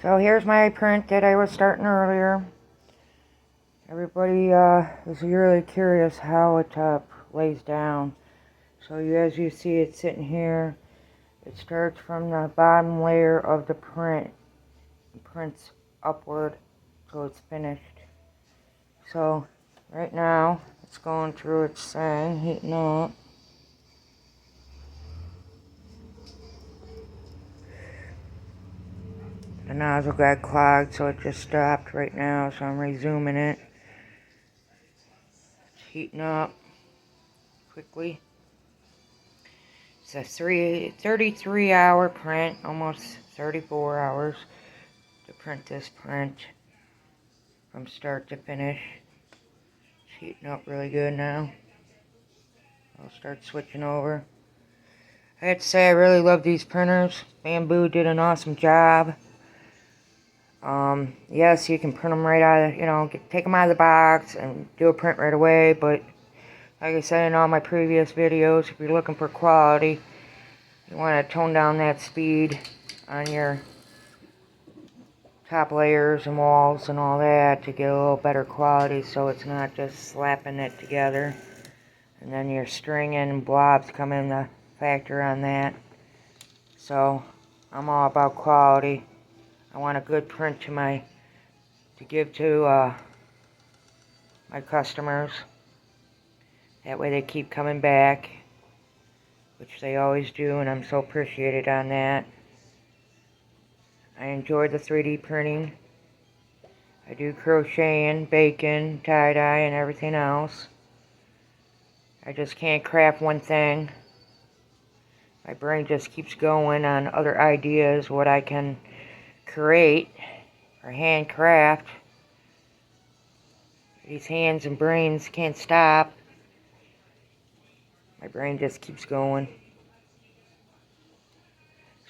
So here's my print that I was starting earlier. Everybody is really curious how it lays down. So as you see it sitting here, it starts from the bottom layer of the print. It prints upward till it's finished. So right now it's going through its thing, heating up. The nozzle got clogged, so it just stopped right now, so I'm resuming it. It's heating up quickly. It's a 33-hour print, almost 34 hours to print this print from start to finish. It's heating up really good now. I'll start switching over. I have to say I really love these printers. Bambu did an awesome job. Yes, you can print them right out of, take them out of the box and do a print right away, but like I said in all my previous videos, if you're looking for quality, you want to tone down that speed on your top layers and walls and all that to get a little better quality, so it's not just slapping it together and then your string and blobs come in the factor on that. So I'm all about quality. I want a good print to give to my customers. That way they keep coming back, which they always do, and I'm so appreciated on that. I enjoy the 3D printing. I do crocheting, baking, tie-dye, and everything else. I just can't craft one thing. My brain just keeps going on other ideas, what I can create or handcraft. These hands and brains can't stop. My brain just keeps going.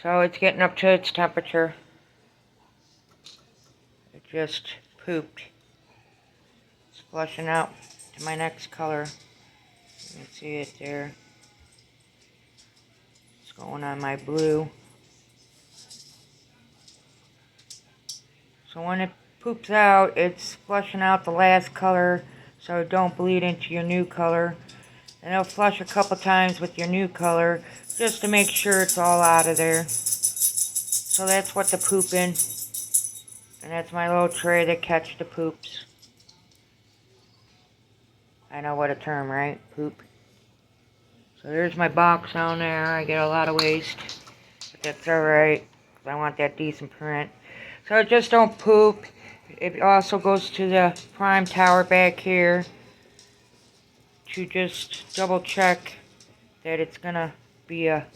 So it's getting up to its temperature. It just pooped. It's flushing out to my next color. You can see it there. It's going on my blue. So when it poops out, it's flushing out the last color so it don't bleed into your new color. And it'll flush a couple times with your new color just to make sure it's all out of there. So that's what the poop in. And that's my little tray that catch the poops. I know what a term, right? Poop. So there's my box down there. I get a lot of waste. But that's alright, because I want that decent print. So it just don't poop. It also goes to the prime tower back here to just double check that it's gonna be a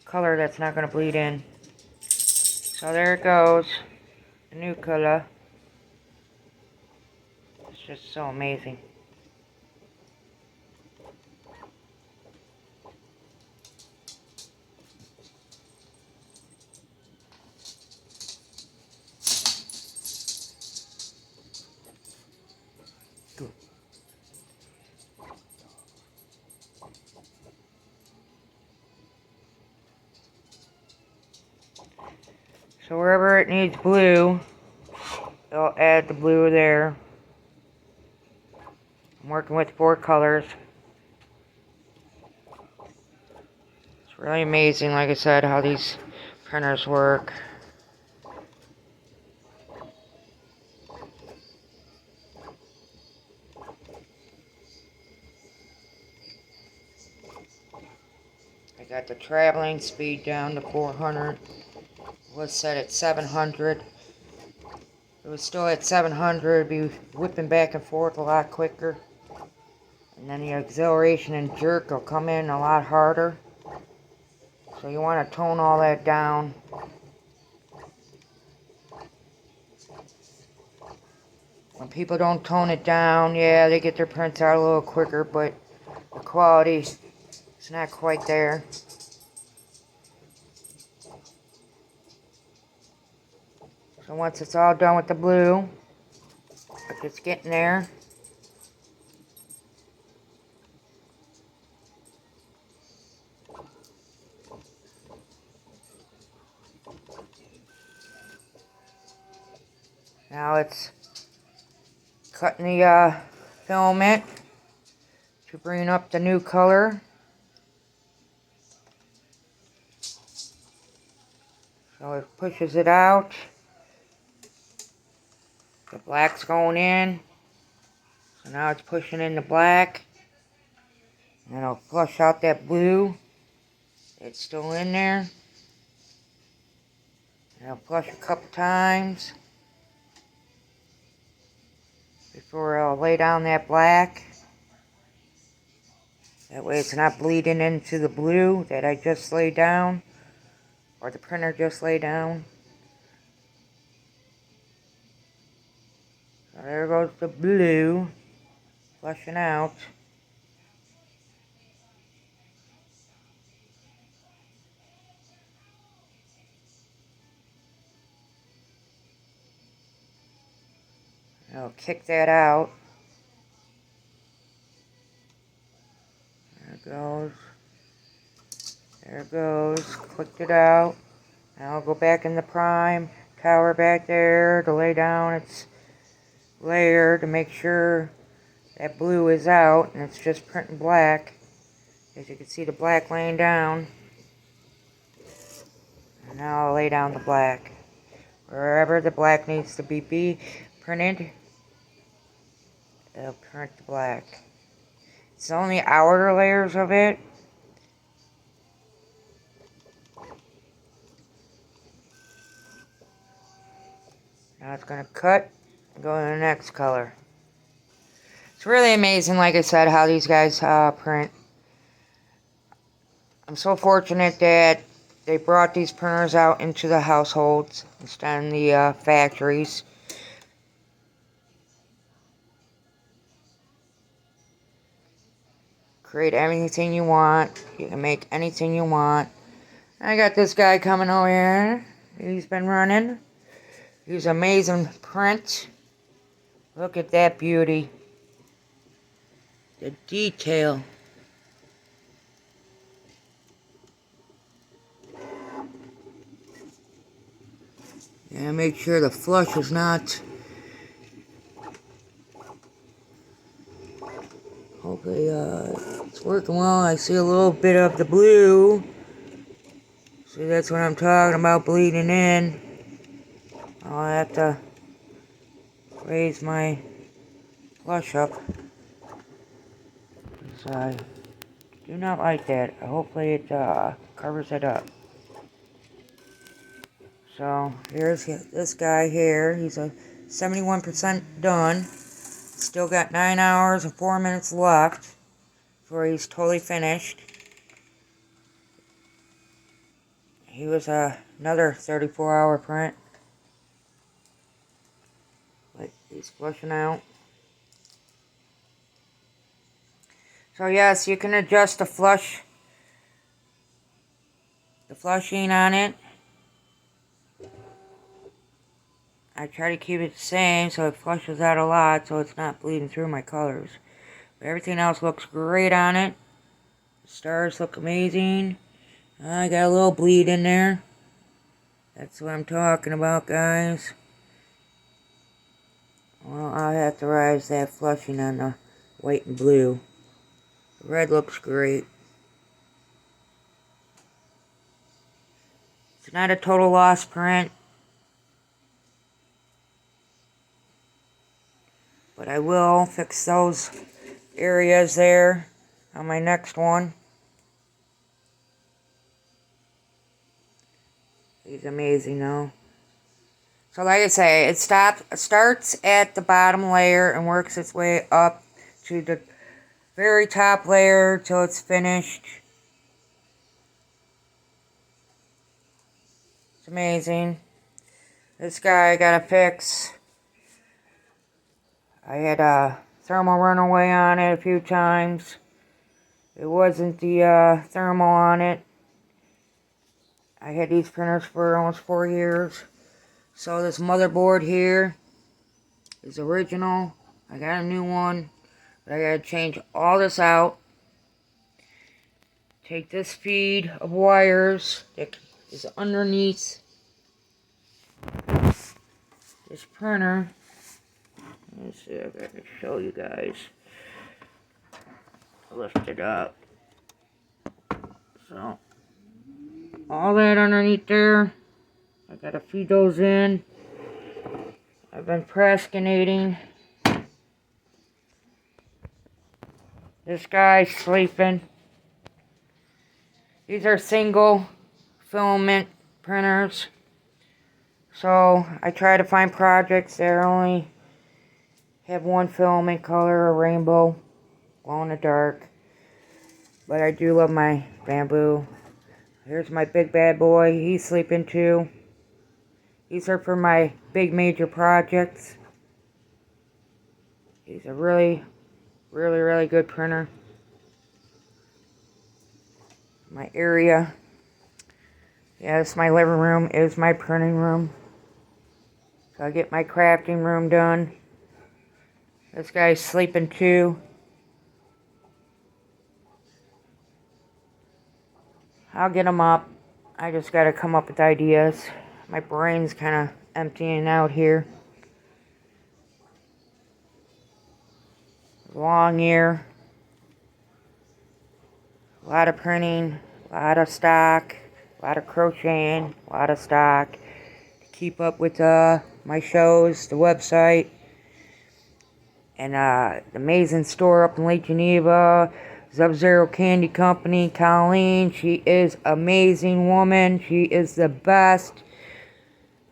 color that's not gonna bleed in. So there it goes, the new color. It's just so amazing. So wherever it needs blue, I'll add the blue there. I'm working with 4 colors. It's really amazing, like I said, how these printers work. I got the traveling speed down to 400. It was set at 700. If it was still at 700, it'd be whipping back and forth a lot quicker. And then the acceleration and jerk will come in a lot harder. So you want to tone all that down. When people don't tone it down, yeah, they get their prints out a little quicker, but the quality is not quite there. So once it's all done with the blue, like it's getting there, Now it's cutting the filament to bring up the new color. So it pushes it out. The black's going in. So now it's pushing in the black. And it'll flush out that blue. It's still in there. And it'll flush a couple times before I'll lay down that black. That way it's not bleeding into the blue that I just laid down, or the printer just laid down. So there goes the blue, flushing out. I'll kick that out. There it goes. There it goes. Clicked it out. Now I'll go back in the prime tower back there to lay down its layer to make sure that blue is out and it's just printing black. As you can see, the black laying down. And now I'll lay down the black. Wherever the black needs to be printed, it'll print the black. It's only outer layers of it. Now it's going to cut and go to the next color. It's really amazing, like I said, how these guys print. I'm so fortunate that they brought these printers out into the households instead of the factories. Create anything you want. You can make anything you want. I got this guy coming over here. He's been running. He's amazing print. Look at that beauty. The detail. And make sure the flush is not. Hopefully it's working well. I see a little bit of the blue. See, that's what I'm talking about, bleeding in. I'll have to raise my flush up. So I do not like that. Hopefully it covers it up. So here's this guy here. He's a 71% done. Still got 9 hours and 4 minutes left before he's totally finished. He was another 34-hour print. But he's flushing out. So yes, you can adjust the flushing on it. I try to keep it the same so it flushes out a lot so it's not bleeding through my colors. But everything else looks great on it. The stars look amazing. I got a little bleed in there. That's what I'm talking about, guys. Well, I'll have to rise that flushing on the white and blue. The red looks great. It's not a total loss print. But I will fix those areas there on my next one. He's amazing though. So like I say, it starts at the bottom layer and works its way up to the very top layer till it's finished. It's amazing. This guy I gotta fix. I had a thermal runaway on it a few times. It wasn't the thermal on it. I had these printers for almost 4 years. So this motherboard here is original. I got a new one. But I gotta change all this out. Take this feed of wires that is underneath this printer. Let's see if I can show you guys. Lift it up. So, all that underneath there, I gotta feed those in. I've been procrastinating. This guy's sleeping. These are single filament printers. So I try to find projects that only have one filament color, a rainbow, glow in the dark. But I do love my bamboo. Here's my big bad boy. He's sleeping too. These are for my big major projects. He's a really good printer. My area. Yeah, this is my living room. Is my printing room. So I get my crafting room done. This guy's sleeping too. I'll get him up. I just gotta come up with ideas. My brain's kind of emptying out here. Long year. A lot of printing. A lot of stock. A lot of crocheting. A lot of stock. To keep up with my shows, the website. And the amazing store up in Lake Geneva. Sub-Zero Candy Company, Colleen, she is amazing woman. She is the best.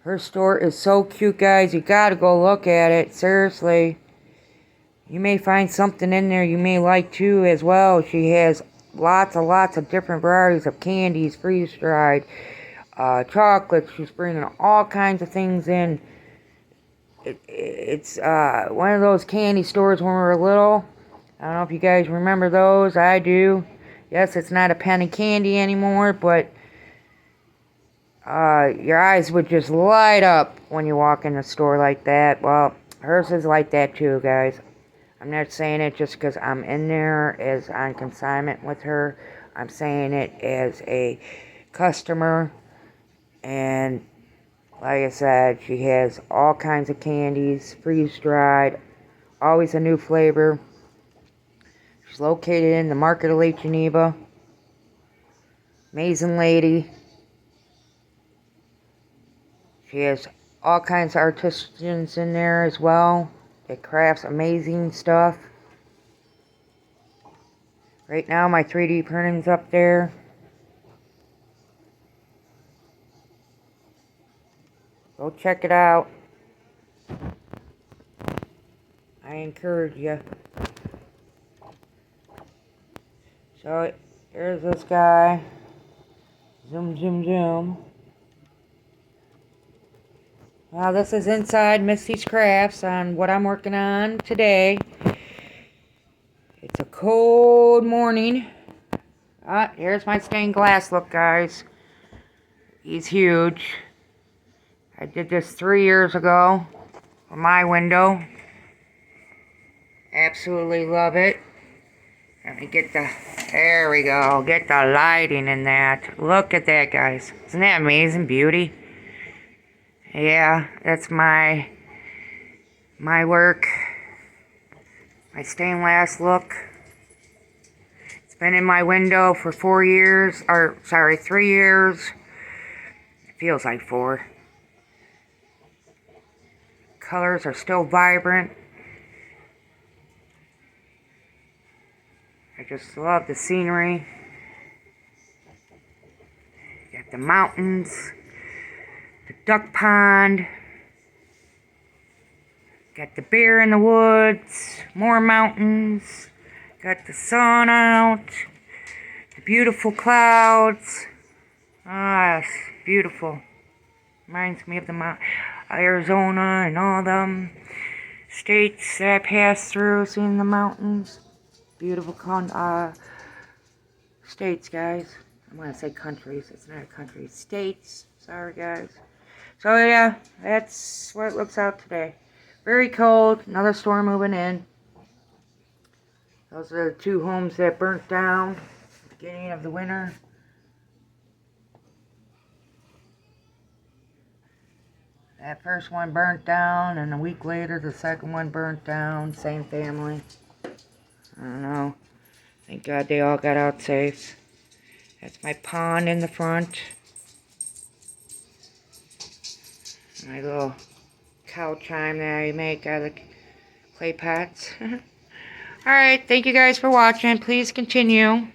Her store is so cute, guys. You gotta go look at it. Seriously. You may find something in there you may like too as well. She has lots of different varieties of candies, freeze-dried, chocolates. She's bringing all kinds of things in. It's one of those candy stores when we were little. I don't know if you guys remember those. I do. Yes, it's not a penny candy anymore, but your eyes would just light up when you walk in a store like that. Well, hers is like that too, guys. I'm not saying it just because I'm in there as on consignment with her. I'm saying it as a customer. And like I said, she has all kinds of candies, freeze-dried, always a new flavor. She's located in the Market of Lake Geneva. Amazing lady. She has all kinds of artisans in there as well. That crafts amazing stuff. Right now my 3D printing's up there. Go check it out. I encourage you. So here's this guy. Zoom, zoom, zoom. Well, this is inside Misty's Crafts on what I'm working on today. It's a cold morning. Here's my stained glass look, guys. He's huge. I did this 3 years ago for my window. Absolutely love it. Let me get there we go. Get the lighting in that. Look at that, guys. Isn't that amazing? Beauty. Yeah, that's my work. My stained glass look. It's been in my window for 4 years. 3 years. It feels like 4. Colors are still vibrant. I just love the scenery. Got the mountains, the duck pond, got the bear in the woods, more mountains, got the sun out, the beautiful clouds. Ah, it's beautiful. Reminds me of the Arizona and all them states that I passed through, seeing the mountains. Beautiful states, guys. I'm going to say countries. It's not a country. States. Sorry, guys. So, yeah, that's what it looks out today. Very cold. Another storm moving in. Those are the 2 homes that burnt down at the beginning of the winter. That first one burnt down, and a week later the second one burnt down. Same family. I don't know. Thank God they all got out safe. That's my pond in the front. My little cow chime that I make out of the clay pots. Alright, thank you guys for watching. Please continue.